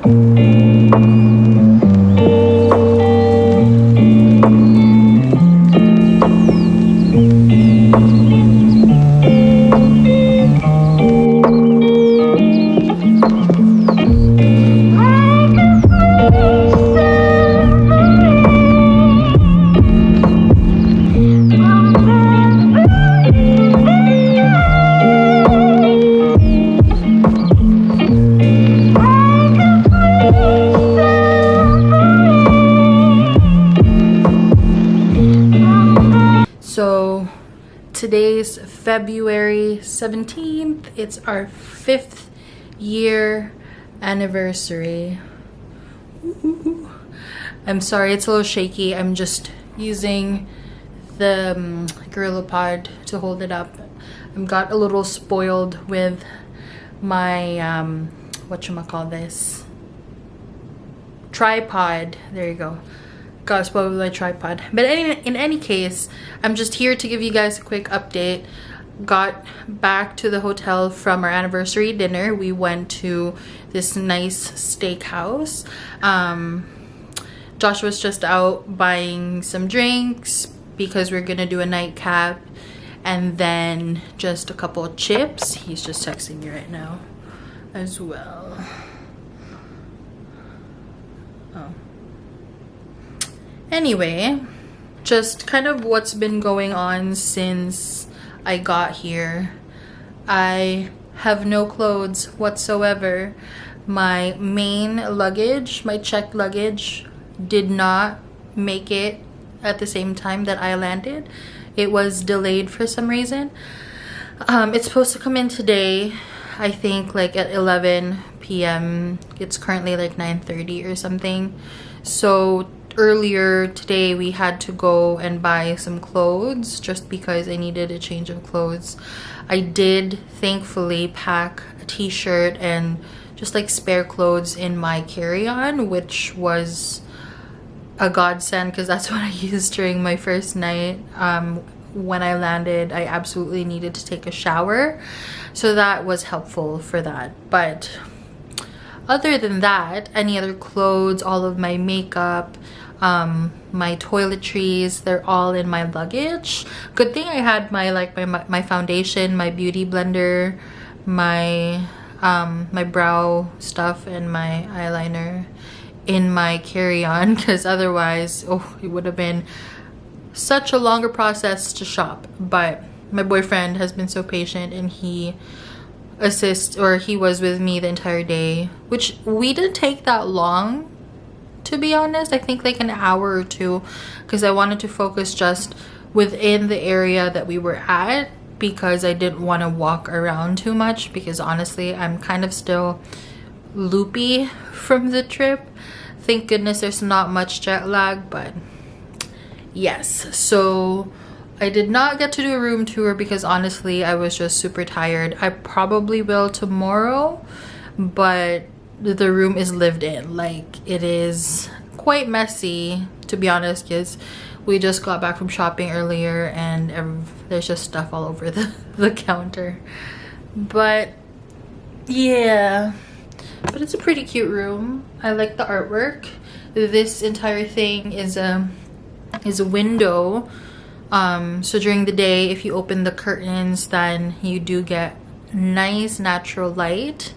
So today's February 17th. It's our 5th year anniversary. Ooh. I'm sorry, it's a little shaky. I'm just using the Gorilla Pod to hold it up. I got a little spoiled with my whatchamacallit, tripod. There you go. Got spoiled with my tripod. But in any case, I'm just here to give you guys a quick update. Got back to the hotel from our anniversary dinner. We went to this nice steakhouse. Josh was just out buying some drinks because we're gonna do a nightcap, and then just a couple of chips. He's just texting me right now as well. Oh. Anyway, just kind of what's been going on since I got here. I have no clothes whatsoever. My main luggage, my checked luggage, did not make it at the same time that I landed. It was delayed for some reason. It's supposed to come in today, I think like at 11 p.m. It's currently like 9:30 or something. So earlier today we had to go and buy some clothes just because I needed a change of clothes. I did thankfully pack a t-shirt and just like spare clothes in my carry-on, which was a godsend because that's what I used during my first night. When I landed, I absolutely needed to take a shower, so that was helpful for that. But other than that, any other clothes, all of my makeup, my toiletries, they're all in my luggage. Good thing I had my foundation, my beauty blender, my brow stuff, and my eyeliner in my carry-on, because otherwise it would have been such a longer process to shop. But my boyfriend has been so patient, and he was with me the entire day, which we didn't take that long, to be honest. I think like an hour or two, because I wanted to focus just within the area that we were at, because I didn't want to walk around too much, because honestly I'm kind of still loopy from the trip. Thank goodness there's not much jet lag, but yes. So I did not get to do a room tour because honestly I was just super tired. I probably will tomorrow, but the room is lived in. Like, it is quite messy, to be honest, because we just got back from shopping earlier and there's just stuff all over the counter. But yeah, but it's a pretty cute room. I like the artwork. This entire thing is a window. So during the day, if you open the curtains, then you do get nice natural light.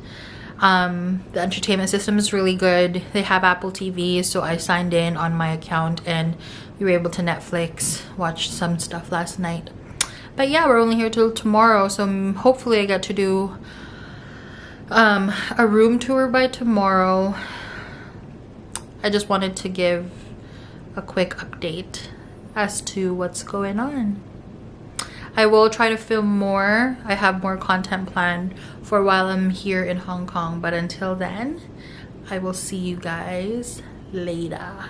The entertainment system is really good. They have Apple TV, so I signed in on my account and we were able to Netflix, watch some stuff last night. But yeah, we're only here till tomorrow, so hopefully I get to do a room tour by tomorrow. I just wanted to give a quick update as to what's going on. I will try to film more. I have more content planned for while I'm here in Hong Kong, but until then, I will see you guys later.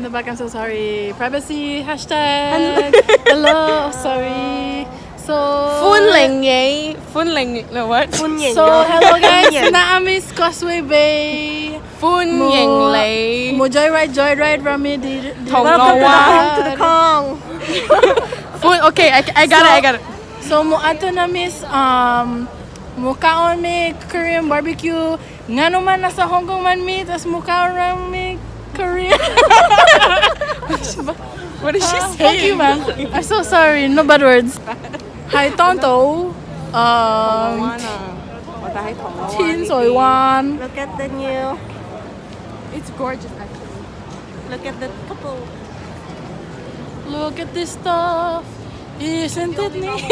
the back. I'm so sorry. Privacy hashtag. Hello. Sorry. So. No what? So hello guys. Naamis Causeway Bay. Mo joyride rami di. Welcome to the Kong. Okay, I got it. So mo ato na miss mukaon mi Korean barbecue. Nga naman nasa Hong Kong man mi tas mukaon rami Korean. What is she Fuck saying? you, man. I'm so sorry. No bad words. Hai Tonto. Tin Soy Wan. Look at the new. It's gorgeous actually. Look at the couple. Look at this stuff. Isn't it neat?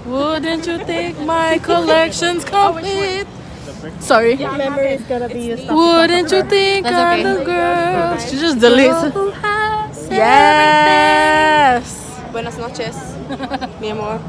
Wouldn't you think my collection's complete? Sorry. Memory is gonna be used up. Wouldn't you think That's I'm okay. the girl? She just deletes. Yes. Buenas noches, mi amor.